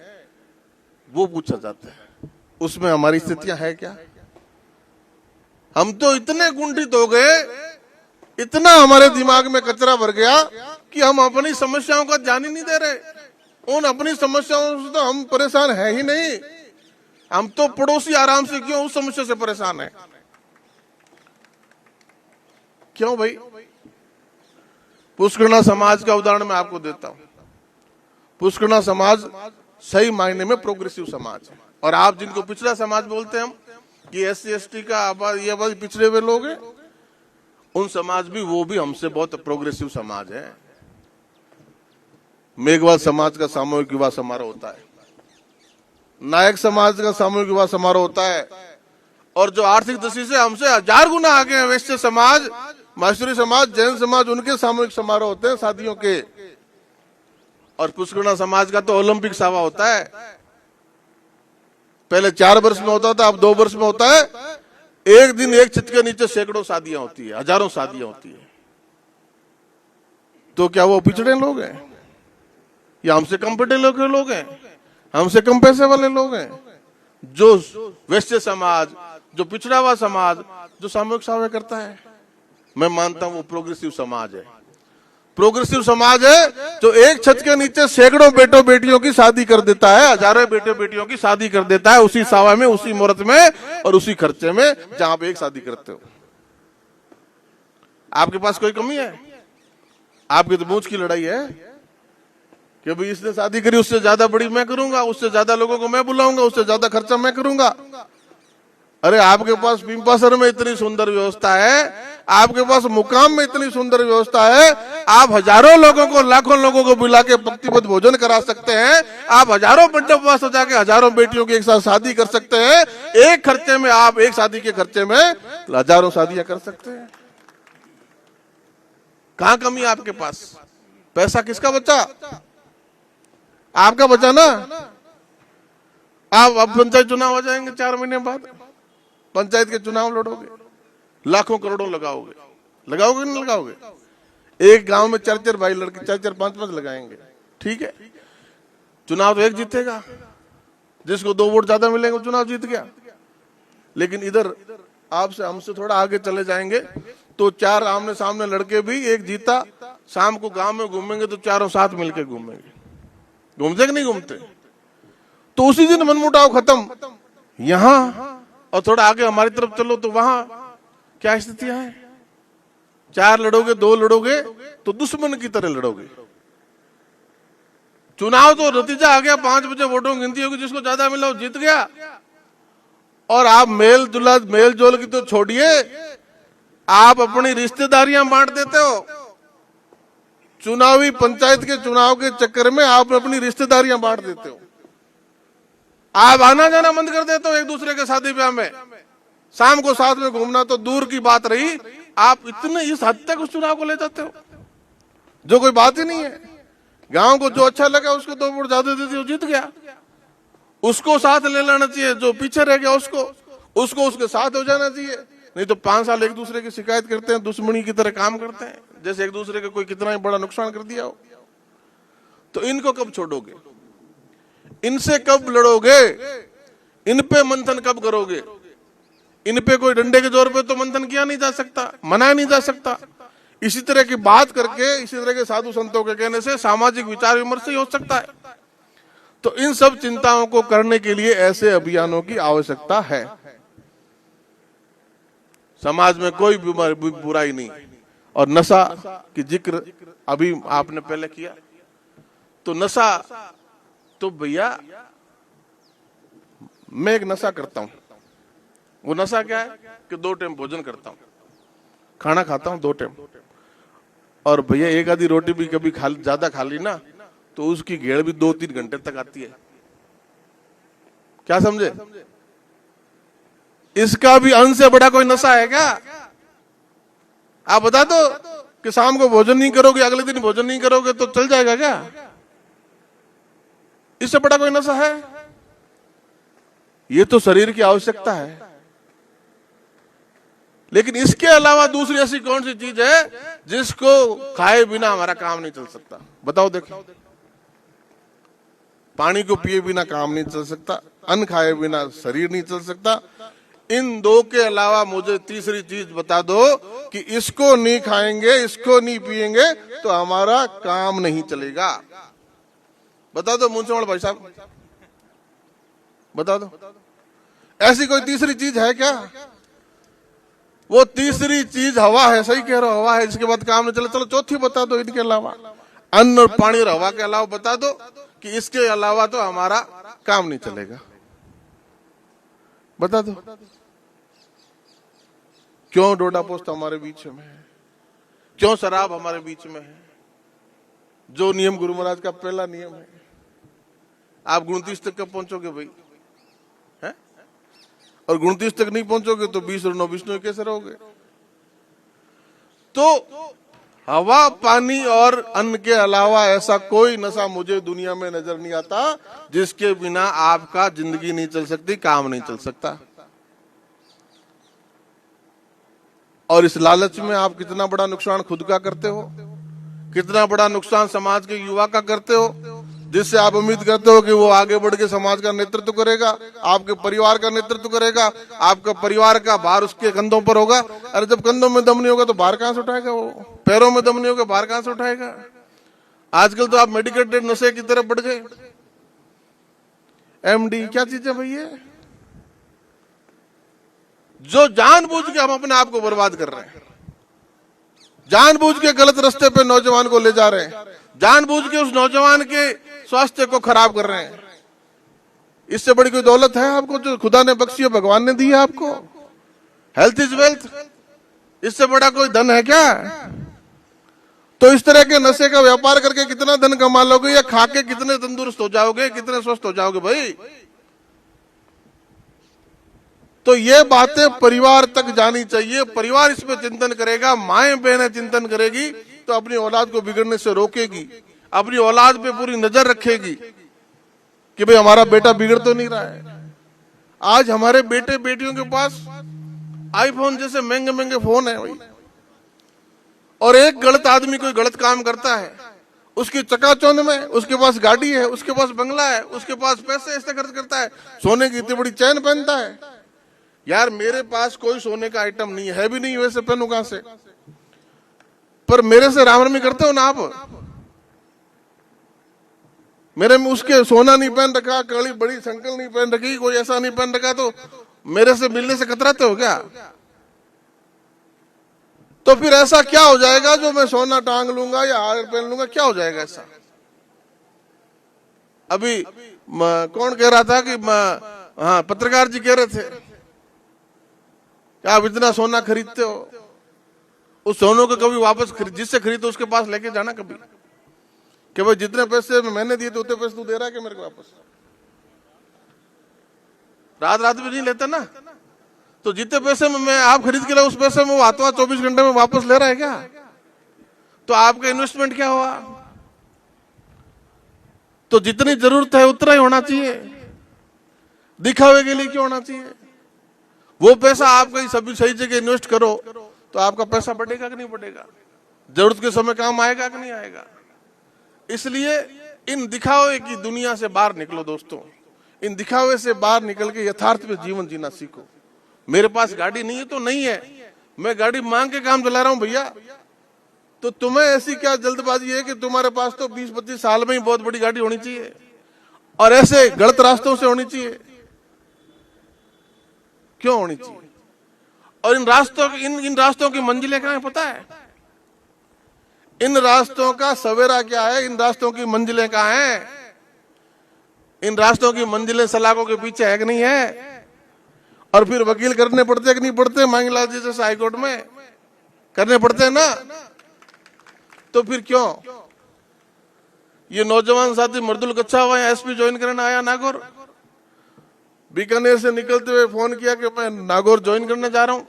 वो पूछा जाता है। उसमें हमारी स्थितियां है क्या? हम तो इतने कुंठित हो गए, इतना हमारे दिमाग में कचरा भर गया कि हम अपनी समस्याओं का ध्यान ही नहीं दे रहे। उन अपनी समस्याओं से तो हम परेशान है ही नहीं, हम तो पड़ोसी आराम से क्यों उस समस्या से परेशान है। क्यों भाई? पुष्करणा समाज का उदाहरण मैं आपको देता हूं। पुष्करणा समाज सही मायने में प्रोग्रेसिव समाज है, और आप जिनको पिछड़ा समाज बोलते हैं हम, कि SC ST का ये पिछड़े हुए लोग हैं, उन समाज भी, वो भी हमसे बहुत प्रोग्रेसिव समाज है। मेघवाल समाज का सामूहिक विवाह समारोह होता है, नायक समाज का सामूहिक विवाह समारोह होता है, और जो आर्थिक दृष्टि से हमसे 1000 गुना आगे हैं, वैश्य समाज, माहेश्वरी समाज, जैन समाज, उनके सामूहिक समारोह होते हैं शादियों के। और पुष्करणा समाज का तो ओलंपिक सावा होता है, पहले 4 वर्ष में होता था, अब 2 वर्ष में होता है। एक दिन एक छत के नीचे सैकड़ों शादियां होती है, हजारों शादियां होती है। तो क्या वो पिछड़े लोग हैं, या हमसे कम पढ़े लोग हैं, हमसे कम पैसे वाले लोग हैं? जो वैश्य समाज, जो पिछड़ा हुआ समाज, जो सामूहिक सावे करता है, मैं मानता हूं वो प्रोग्रेसिव समाज है। प्रोग्रेसिव समाज है जो एक छत के नीचे सैकड़ों बेटों बेटियों की शादी कर देता है, हजारों बेटों बेटियों की शादी कर देता है, उसी सावा में, उसी मुहूर्त में और उसी खर्चे में जहां आप एक शादी करते हो। आपके पास कोई कमी है? आपकी तो मूंछ की लड़ाई है कि भाई इसने शादी करी, उससे ज्यादा बड़ी मैं करूंगा, उससे ज्यादा लोगों को मैं बुलाऊंगा, उससे ज्यादा खर्चा मैं करूंगा। अरे आपके पास पिंपासर में इतनी सुंदर व्यवस्था है, आपके पास मुकाम में इतनी सुंदर व्यवस्था है, आप हजारों लोगों को, लाखों लोगों को बुला के पंक्तिबद्ध भोजन करा सकते हैं। आप हजारों मंडप वहां सजा के हजारों बेटियों की एक साथ शादी कर सकते हैं। एक खर्चे में आप, एक शादी के खर्चे में हजारों शादियां कर सकते हैं। कहां कमी है आपके पास? पैसा किसका बचा? आपका बचा ना। आप अब पंचायत चुनाव आ जाएंगे 4 महीने बाद, पंचायत के चुनाव लड़ोगे, लाखों करोड़ों लगाओगे, लगाओगे नहीं लगाओगे? एक गांव में 4-4 भाई लड़के 4-4 5-5 लगाएंगे, ठीक है। चुनाव तो एक जीतेगा, जिसको 2 वोट ज्यादा मिलेंगे वो चुनाव जीत गया। लेकिन इधर आपसे हमसे थोड़ा आगे चले जाएंगे तो 4 आमने सामने लड़के भी, एक जीता, शाम को गांव में घूमेंगे तो चारों साथ मिलकर घूमेंगे। घूमते कि नहीं घूमते? तो उसी दिन मनमुटाव खत्म। यहां और थोड़ा आगे हमारी तरफ चलो तो वहां क्या स्थितियां हैं? 4 लड़ोगे, 2 लड़ोगे तो दुश्मन की तरह लड़ोगे। चुनाव तो नतीजा आ गया, 5 बजे वोटों की गिनती होगी, जिसको ज्यादा मिला वो जीत गया। और आप मेल जोल की तो छोड़िए, आप अपनी रिश्तेदारियां बांट देते हो। चुनावी पंचायत के चुनाव के चक्कर में आप अपनी रिश्तेदारियां बांट देते हो। आप आना जाना बंद कर देते हो एक दूसरे के शादी ब्याह में। शाम को साथ में घूमना तो दूर की बात रही, आप इतने इस हद तक उस चुनाव को ले जाते हो जो कोई बात ही नहीं है। गांव को जो अच्छा लगा उसको 2 वोट ज्यादा दे दिए, जीत गया। उसको साथ ले लेना चाहिए, जो पीछे रह गया उसको उसके साथ हो जाना चाहिए। नहीं तो 5 साल एक दूसरे की शिकायत करते हैं, दुश्मनी की तरह काम करते हैं, जैसे एक दूसरे को कोई कितना ही बड़ा नुकसान कर दिया हो। तो इनको कब छोड़ोगे? इनसे कब लड़ोगे? इन पे मंथन कब करोगे? इन पे कोई डंडे के जोर पे तो मंथन किया नहीं जा सकता, मनाया नहीं जा सकता। इसी तरह की बात करके, इसी तरह के साधु संतों के कहने से सामाजिक विचार विमर्श ही हो सकता है। तो इन सब चिंताओं को करने के लिए ऐसे अभियानों की आवश्यकता है। समाज में कोई बुराई नहीं। और नशा की जिक्र अभी आपने पहले किया, तो नशा तो भैया, मैं एक नशा करता हूं। वो नशा क्या है कि 2 टाइम भोजन करता हूं, खाना खाता हूं 2 टाइम। और भैया एक आधी रोटी भी कभी ज्यादा खा ली ना तो उसकी घेड़ भी 2-3 घंटे तक आती है। क्या समझे? इसका भी अंश से बड़ा कोई नशा है क्या? आप बता दो कि शाम को भोजन नहीं करोगे, अगले दिन भोजन नहीं करोगे तो चल जाएगा क्या? इससे बड़ा कोई नशा है? ये तो शरीर की आवश्यकता है। लेकिन इसके अलावा दूसरी ऐसी कौन सी चीज है जिसको खाए बिना हमारा काम नहीं चल सकता? बताओ देखो। पानी को पिए बिना काम नहीं चल सकता, अन्न खाए बिना शरीर नहीं चल सकता। इन 2 के अलावा मुझे तीसरी चीज बता दो कि इसको नहीं खाएंगे, इसको नहीं पिएंगे तो हमारा काम नहीं चलेगा। बता दो मुंशवाल भाई साहब, बता दो। ऐसी कोई तीसरी चीज है क्या? वो तीसरी चीज हवा है। सही कह रहे हो, हवा है, इसके बाद काम नहीं चले। चलो चौथी बता दो इनके अलावा। अन्न और पानी और हवा के अलावा बता दो कि इसके अलावा तो हमारा काम नहीं चलेगा। बता दो। क्यों डोडा पोस्ट हमारे बीच में है? क्यों शराब हमारे बीच में है? जो नियम गुरु महाराज का पहला नियम है। आप 29 तक कब पहुंचोगे भाई? है? और 29 तक नहीं पहुंचोगे तो 20 और 9 विष्णु कैसे रहोगे? तो हवा, पानी और अन्न के अलावा ऐसा कोई नशा मुझे दुनिया में नजर नहीं आता जिसके बिना आपका जिंदगी नहीं चल सकती, काम नहीं चल सकता। और इस लालच में आप कितना बड़ा नुकसान खुद का करते हो, कितना बड़ा नुकसान समाज के युवा का करते हो, जिससे आप उम्मीद करते हो कि वो आगे बढ़ के समाज का नेतृत्व करेगा, आपके परिवार का नेतृत्व करेगा, आपका परिवार का भार उसके कंधों पर होगा। अरे जब कंधों में दम नहीं होगा तो भार कहां से उठाएगा? वो पैरों में दम नहीं होगा, भार कहां से उठाएगा? आजकल तो आप मेडिकेटेड नशे की तरफ बढ़ गए। एमडी क्या चीज है भैया? जो जानबूझ के हम अपने आप को बर्बाद कर रहे हैं, जानबूझ के गलत रास्ते पे नौजवान को ले जा रहे हैं, जानबूझ के उस नौजवान के स्वास्थ्य को खराब कर रहे हैं। इससे बड़ी कोई दौलत है आपको जो खुदा ने बख्शी है, भगवान ने दी है आपको? Health is wealth. इससे बड़ा कोई धन है क्या? तो इस तरह के नशे का व्यापार करके कितना धन कमा लोगे, या खा के कितने तंदुरुस्त हो जाओगे, कितने स्वस्थ हो जाओगे भाई? तो ये बातें परिवार तक जानी चाहिए। परिवार इस पे चिंतन करेगा, माएं बहनें चिंतन करेगी तो अपनी औलाद को बिगड़ने से रोकेगी, अपनी औलाद पे पूरी नजर रखेगी कि भाई हमारा बेटा बिगड़ तो नहीं रहा है। आज हमारे बेटे बेटियों के पास आईफोन जैसे महंगे महंगे फोन है भाई, और एक गलत आदमी कोई गलत काम करता है, उसकी चकाचौंध में उसके पास गाड़ी है, उसके पास बंगला है, उसके पास पैसे ऐसे खर्च करता है, सोने की इतनी बड़ी चैन पहनता है। यार मेरे पास कोई सोने का आइटम नहीं है भी नहीं, वैसे पहनू कहां से? पर मेरे से रामरमी करते हो ना आप। मेरे में उसके सोना नहीं पहन रखा, कड़ी बड़ी संकल नहीं पहन रखी, कोई ऐसा नहीं पहन रखा, तो मेरे से मिलने से कतराते हो क्या? तो फिर ऐसा क्या हो जाएगा जो मैं सोना टांग लूंगा या हार पहन लूंगा, क्या हो जाएगा ऐसा? अभी कौन कह रहा था कि हाँ, पत्रकार जी कह रहे थे कि आप इतना सोना खरीदते हो, उस सोनों को कभी वापस जिससे खरीदो उसके पास लेके जाना कभी, कि भाई जितने पैसे मैंने दिए थे उतने पैसे तू दे रहा है कि मेरे को वापस? रात रात भी नहीं लेता ना, तो जितने पैसे में मैं आप खरीद के लाए उस पैसे में वो हाथों हाथ 24 घंटे में वापस ले रहा है क्या? तो आपका इन्वेस्टमेंट क्या हुआ? तो जितनी जरूरत है उतना ही होना चाहिए, दिखावे के लिए क्यों होना चाहिए? वो पैसा आप कहीं सभी सही जगह इन्वेस्ट करो तो आपका पैसा बढ़ेगा कि नहीं बढ़ेगा, जरूरत के समय काम आएगा कि नहीं आएगा। इसलिए इन दिखावे की दुनिया से बाहर निकलो दोस्तों, इन दिखावे से बाहर निकल के यथार्थ में जीवन जीना सीखो। मेरे पास गाड़ी नहीं है तो नहीं है, मैं गाड़ी मांग के काम चला रहा हूं भैया, तो तुम्हें ऐसी क्या जल्दबाजी है कि तुम्हारे पास तो 20-25 साल में ही बहुत बड़ी गाड़ी होनी चाहिए, और ऐसे गलत रास्तों से होनी चाहिए? क्यों होनी चाहिए? और इन रास्तों की मंजिलें कहां है पता है? इन रास्तों का सवेरा क्या है, इन रास्तों की मंजिलें कहां हैं? इन रास्तों की मंजिलें सलाखों के पीछे है कि नहीं है? और फिर वकील करने पड़ते कि नहीं पड़ते? मांगीलाल जी जैसे हाईकोर्ट में करने पड़ते हैं ना। तो फिर क्यों? ये नौजवान साथी मर्दुल कच्चा हुआ एसपी ज्वाइन करने आया नागौर, बीकानेर से निकलते हुए फोन किया कि मैं नागौर ज्वाइन करने जा रहा हूं।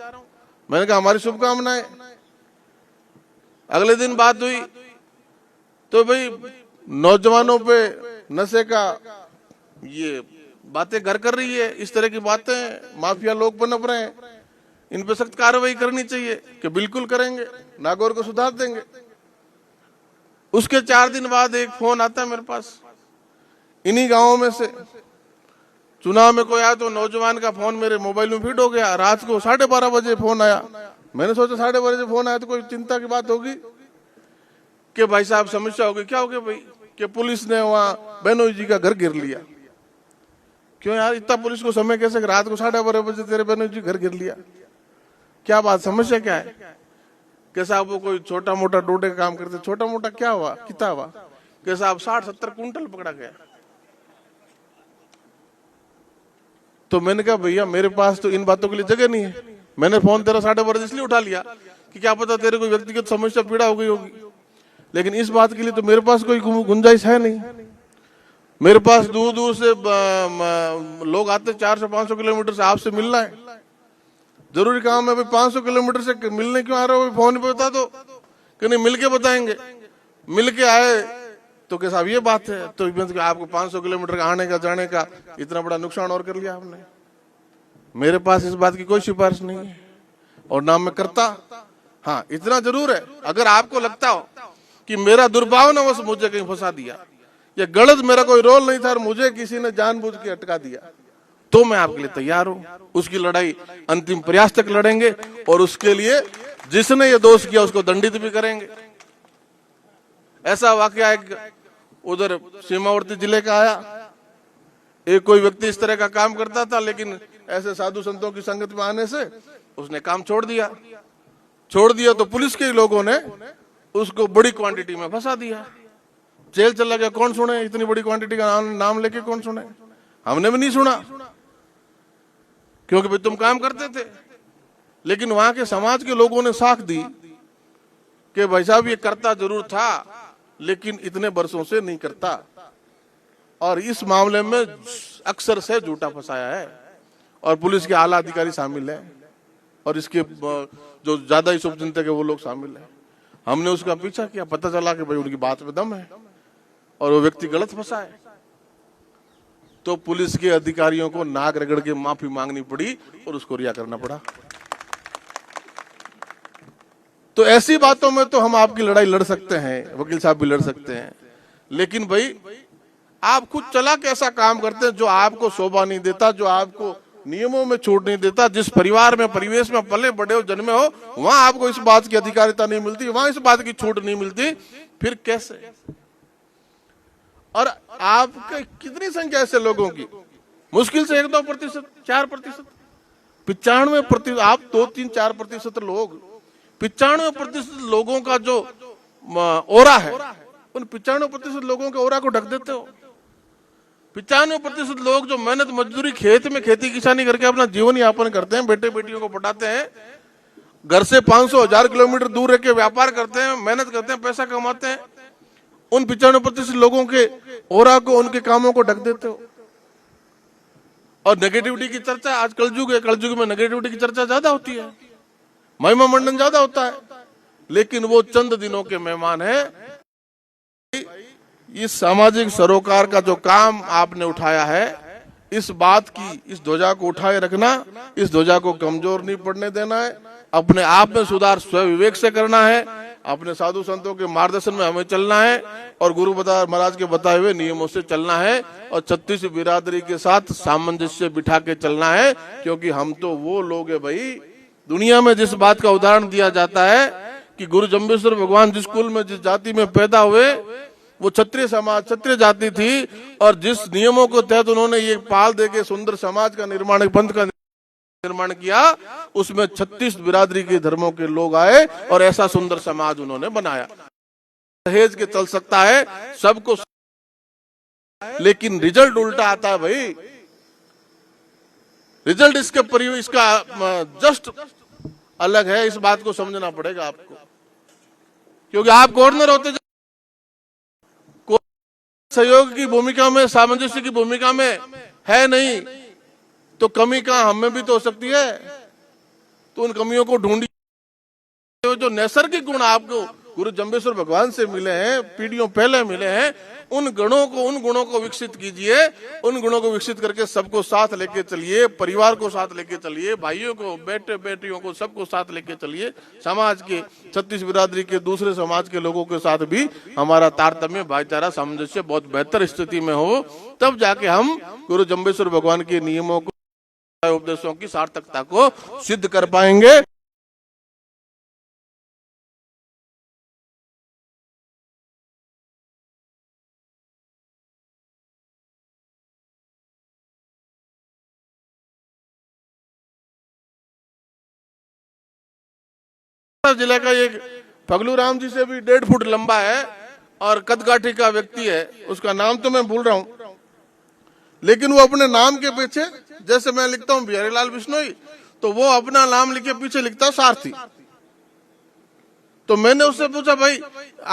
मैंने कहा हमारी शुभकामनाएं। अगले दिन बात हुई तो भाई नौजवानों पे नशे का ये बातें घर कर रही है, इस तरह की बातें माफिया लोग पनप रहे हैं, इन पे सख्त कार्रवाई करनी चाहिए। कि बिल्कुल करेंगे, नागौर को सुधार देंगे। उसके 4 दिन बाद एक फोन आता है मेरे पास, इन्हीं गांवों में से। चुनाव में कोई आया तो नौजवान का फोन मेरे मोबाइल में फीड हो गया, रात को 12:30 बजे फोन आया। मैंने सोचा 12:30 बजे फोन आया तो कोई चिंता की बात होगी कि भाई साहब समस्या होगी। क्या हो गया भाई? कि पुलिस ने वहां बेनोई जी का घर घेर लिया। क्यों यार, इतना पुलिस को समय कैसे? रात को 12:30 बजे तेरे बेनोई जी घर घेर लिया, क्या बात, समस्या क्या है? कि साहब वो कोई छोटा मोटा डोडे का काम करते। छोटा मोटा क्या हुआ, कितना हुआ? कि साहब 60-70 कुंटल पकड़ा गया। तो मैंने कहा भैया मेरे पास तो इन बातों के लिए जगह नहीं है। मैंने फोन तेरा 12:30 इसलिए उठा लिया कि क्या पता तेरे कोई व्यक्तिगत समस्या पीड़ा हो गई होगी, लेकिन इस बात के लिए तो मेरे पास कोई गुंजाइश है नहीं। मेरे पास दूर दूर से लोग आते, 400-500 किलोमीटर से आपसे मिलना है, जरूरी काम है भाई। 500 किलोमीटर से मिलने क्यों आ रहे हो? फोन पे बता दो कि नहीं मिल के बताएंगे। मिल के आए तो क्या साहब ये बात है, तो आपको 500 किलोमीटर का आने का जाने का इतना बड़ा नुकसान और कर लिया आपने। मेरे पास इस बात की कोई सिफारिश नहीं है और ना मैं करता। हाँ इतना जरूर है, अगर आपको लगता हो कि मेरा दुर्भावनावश मुझे कहीं फंसा दिया या गलत मेरा कोई रोल नहीं था और मुझे किसी ने जानबूझ के अटका दिया, तो मैं आपके लिए तैयार हूं। उसकी लड़ाई अंतिम प्रयास तक लड़ेंगे और उसके लिए जिसने ये दोष किया उसको दंडित भी करेंगे। ऐसा वाकया एक उधर सीमावर्ती जिले का आया। एक कोई व्यक्ति इस तरह का काम करता था, लेकिन ऐसे साधु संतों की संगत में आने से उसने काम छोड़ दिया तो पुलिस के लोगों ने उसको बड़ी क्वांटिटी में फंसा दिया, जेल चला गया। कौन सुने इतनी बड़ी क्वांटिटी का नाम लेके, कौन सुने? हमने भी नहीं सुना, क्योंकि भाई तुम काम करते थे। लेकिन वहां के समाज के लोगों ने साख दी कि भाई साहब ये करता जरूर था लेकिन इतने वर्षों से नहीं करता, और इस मामले में अक्सर से झूठा फंसाया है और पुलिस के आला अधिकारी शामिल है और इसके जो ज्यादा ही शुभचिंतक है वो लोग शामिल है। हमने उसका पीछा किया, पता चला कि भाई उनकी बात में दम है और वो व्यक्ति गलत फंसा है, तो पुलिस के अधिकारियों को नाक रगड़ के माफी मांगनी पड़ी और उसको रिहा करना पड़ा। तो ऐसी बातों में तो हम आपकी लड़ाई लड़ सकते हैं, वकील साहब भी लड़ सकते हैं, लेकिन भाई आप खुद चला के ऐसा काम करते हैं जो आपको शोभा नहीं देता, जो आपको नियमों में छूट नहीं देता। जिस परिवार में परिवेश में पले बड़े हो, जन्मे हो, वहां आपको इस बात की अधिकारिता नहीं मिलती, वहां इस बात की छूट नहीं मिलती, फिर कैसे? और आपके कितनी संख्या ऐसे लोगों की, मुश्किल से 1-2%, 4%, 95%, आप 2-3-4% लोग, 95% लोगों का जो ओरा है, उन 95% लोगों के ओरा को ढक देते हो। 95% लोग जो मेहनत मजदूरी खेत में खेती किसानी करके अपना जीवन यापन करते हैं, बेटे बेटियों को पढ़ाते हैं, घर से 500-1000 किलोमीटर दूर रह के व्यापार करते हैं, मेहनत करते हैं, पैसा कमाते हैं, उन 95% लोगों के ओरा को, उनके कामों को ढक देते हो। और नेगेटिविटी की चर्चा, आज कलयुग है, कलयुग में नेगेटिविटी की चर्चा ज्यादा होती है, महिमा मंडन ज्यादा होता है, लेकिन वो चंद दिनों के मेहमान है। इस सामाजिक सरोकार का जो काम आपने उठाया है, इस बात की, इस ध्वजा को उठाए रखना, इस ध्वजा को कमजोर नहीं पड़ने देना है, अपने आप में सुधार स्व विवेक से करना है, अपने साधु संतों के मार्गदर्शन में हमें चलना है और गुरु महाराज के बताए हुए नियमों से चलना है और 36 बिरादरी के साथ सामंजस्य बिठा के चलना है, क्योंकि हम तो वो लोग है भाई। दुनिया में जिस बात का उदाहरण दिया जाता है कि गुरु जम्बेश्वर भगवान जिस कुल में, जिस जाति में पैदा हुए, वो क्षत्रिय समाज, क्षत्रिय जाति थी, और जिस नियमों के तहत उन्होंने ये पाल दे के सुंदर समाज का निर्माण, पंथ का निर्माण किया, उसमें 36 बिरादरी के धर्मों के लोग आए और ऐसा सुंदर समाज उन्होंने बनाया। दहेज के चल सकता है सबको, लेकिन रिजल्ट उल्टा आता है भाई। रिजल्ट इसका जस्ट अलग है, इस बात को समझना पड़ेगा आपको, क्योंकि आप गवर्नर होते सहयोग की भूमिका में, सामंजस्य की भूमिका में है नहीं, तो कमी कहां हम में भी तो हो सकती है। तो उन कमियों को ढूंढिए। जो नैसर्गिक गुण आपको गुरु जम्बेश्वर भगवान से मिले हैं, पीढ़ियों पहले मिले हैं, उन गुणों को विकसित कीजिए। उन गुणों को विकसित करके सबको साथ लेके चलिए, परिवार को साथ लेके चलिए, भाइयों को, बेटे बेटियों को, सबको साथ लेके चलिए। समाज के 36 बिरादरी के दूसरे समाज के लोगों के साथ भी हमारा तारतम्य, भाईचारा, सामंजस्य बहुत बेहतर स्थिति में हो, तब जाके हम गुरु जम्बेश्वर भगवान के नियमों को, उपदेशों की सार्थकता को सिद्ध कर पाएंगे। जिले का एक फगलू राम जी से भी 1.5 फुट लंबा है और कदकाठी का व्यक्ति है, उसका नाम तो मैं भूल रहा हूं, लेकिन वो अपने नाम के पीछे, जैसे मैं लिखता हूं बिहारी लाल बिश्नोई, तो वो अपना नाम लिखे पीछे लिखता है सारथी। तो मैंने उससे पूछा, भाई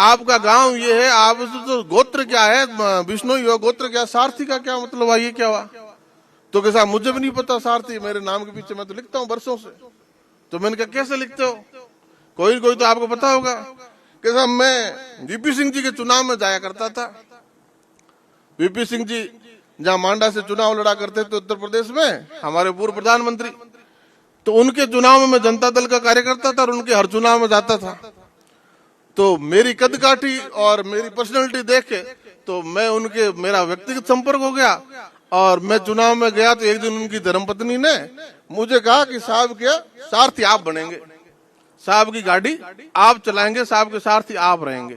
आपका गांव ये है, आप तो गोत्र क्या है, बिश्नोई हो, गोत्र क्या, सारथी का क्या मतलब है, ये क्या हुआ? तो कैसा, मुझे भी नहीं पता सारथी, मेरे नाम के पीछे मैं तो लिखता हूँ वर्षों से। तो मैंने कहा कैसे लिखते हो, कोई तो आपको पता होगा। कैसा, मैं वीपी सिंह जी के चुनाव में जाया करता था। वीपी सिंह जी जहां मांडा से चुनाव लड़ा करते थे उत्तर प्रदेश में, हमारे पूर्व प्रधानमंत्री, तो उनके चुनाव में मैं जनता दल का कार्यकर्ता था और उनके हर चुनाव में जाता था। तो मेरी कदकाठी और मेरी पर्सनैलिटी देख के तो मैं उनके, मेरा व्यक्तिगत संपर्क हो गया और मैं चुनाव में गया। तो एक दिन उनकी धर्मपत्नी ने मुझे कहा कि साहब क्या सारथी आप बनेंगे, साहब की गाड़ी आप चलाएंगे, साहब के सारथी आप रहेंगे।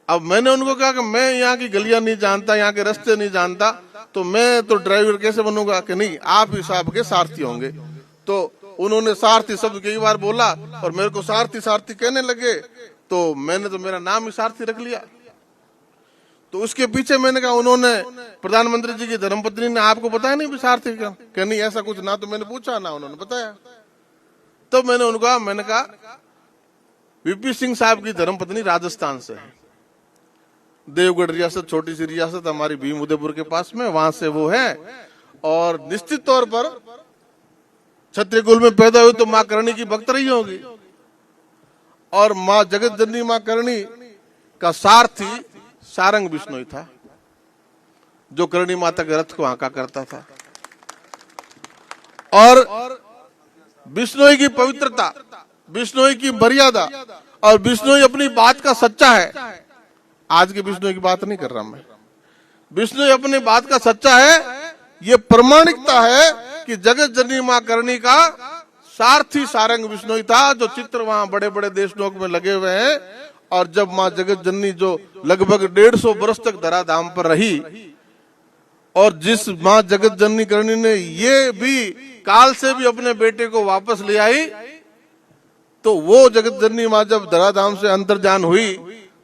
अब मैंने उनको कहा कि मैं यहाँ की गलियां नहीं जानता, यहाँ के रास्ते नहीं जानता, तो मैं तो ड्राइवर कैसे बनूंगा? कि नहीं, आप ही साहब के सारथी होंगे। तो उन्होंने सारथी शब्द कई बार बोला और मेरे को सारथी सारथी कहने लगे, तो मैंने तो मेरा नाम ही सारथी रख लिया। तो उसके पीछे मैंने कहा, उन्होंने प्रधानमंत्री जी की धर्मपत्नी ने आपको बताया नहीं भी सारथी का? कि नहीं ऐसा कुछ ना, तो मैंने पूछा ना उन्होंने बताया। तब मैंने कहा वीपी सिंह साहब की धर्मपत्नी राजस्थान से है, देवगढ़ रियासत, छोटी सी रियासत हमारी भीम उदयपुर के पास में, वहां से वो है, और निश्चित तौर पर क्षत्रिय कुल में पैदा हुई तो मां करणी की भक्त रही होगी। और मां जगत जननी मां करणी का सारथी सारंग बिश्नोई था, जो करणी माता के रथ को आंका करता था। और बिश्नोई की पवित्रता, बिश्नोई की मर्यादा, और बिश्नोई अपनी बात का सच्चा है। आज के बिश्नोई की बात नहीं कर रहा मैं, बिश्नोई अपनी बात का सच्चा है। ये प्रमाणिकता है कि जगत जननी मां करणी का सारथी सारंग बिश्नोई था, जो चित्र वहां बड़े बड़े देशनोक में लगे हुए हैं। और जब मां जगत जननी जो लगभग 150 वर्ष तक धराधाम पर रही, और जिस मां जगत जननी करणी ने ये भी काल से भी अपने बेटे को वापस ले आई, तो वो जगत जननी मां जब धराधाम से अंतर्जान हुई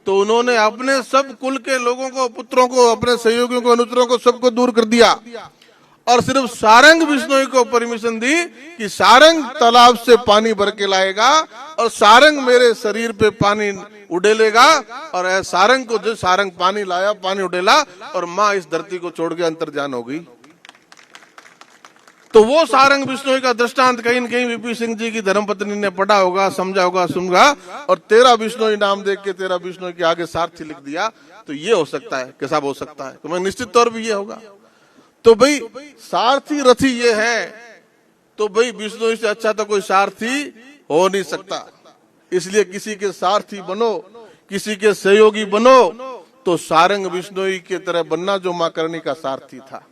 तो उन्होंने अपने सब कुल के लोगों को, पुत्रों को, अपने सहयोगियों को, अनुचरों को, सबको दूर कर दिया, और सिर्फ सारंग बिश्नोई को परमिशन दी कि सारंग तालाब से पानी भर के लाएगा और सारंग मेरे शरीर पे पानी उड़ेलेगा। और सारंग को जो सारंग पानी लाया, पानी उड़ेला, और मां इस धरती को छोड़ के अंतर्जान हो गई। तो वो सारंग बिश्नोई का दृष्टांत कहीं न कहीं वीपी सिंह जी की धर्मपत्नी ने पढ़ा होगा, समझा होगा, सुनगा, और तेरा बिश्नोई नाम देख के तेरा बिश्नोई के आगे सारथी लिख दिया। तो ये हो सकता है, कैसा हो सकता है, तो मैं निश्चित तौर पर ये होगा। तो भाई सारथी रथी ये है, तो भाई बिश्नोई से अच्छा तो कोई सारथी हो नहीं सकता। इसलिए किसी के सारथी बनो, किसी के सहयोगी बनो, तो सारंग बिश्नोई की तरह बनना, जो मां करणी का सारथी था,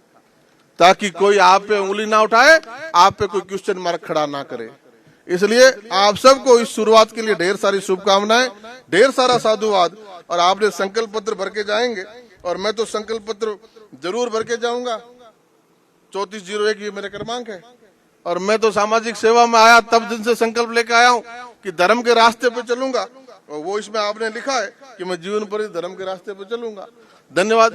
ताकि कोई आप पे उंगली ना उठाए, आप पे कोई क्वेश्चन मार्क खड़ा ना करे। इसलिए आप सबको इस शुरुआत के लिए ढेर सारी शुभकामनाएं, ढेर सारा साधुवाद। और आपने संकल्प पत्र भर के जाएंगे, और मैं तो संकल्प पत्र जरूर भर के जाऊंगा। 3401 ये मेरा क्रमांक है। और मैं तो सामाजिक सेवा में आया तब दिन से संकल्प लेकर आया हूं कि धर्म के रास्ते पे चलूंगा, और वो इसमें आपने लिखा है कि मैं जीवन पर धर्म के रास्ते पे चलूंगा। धन्यवाद।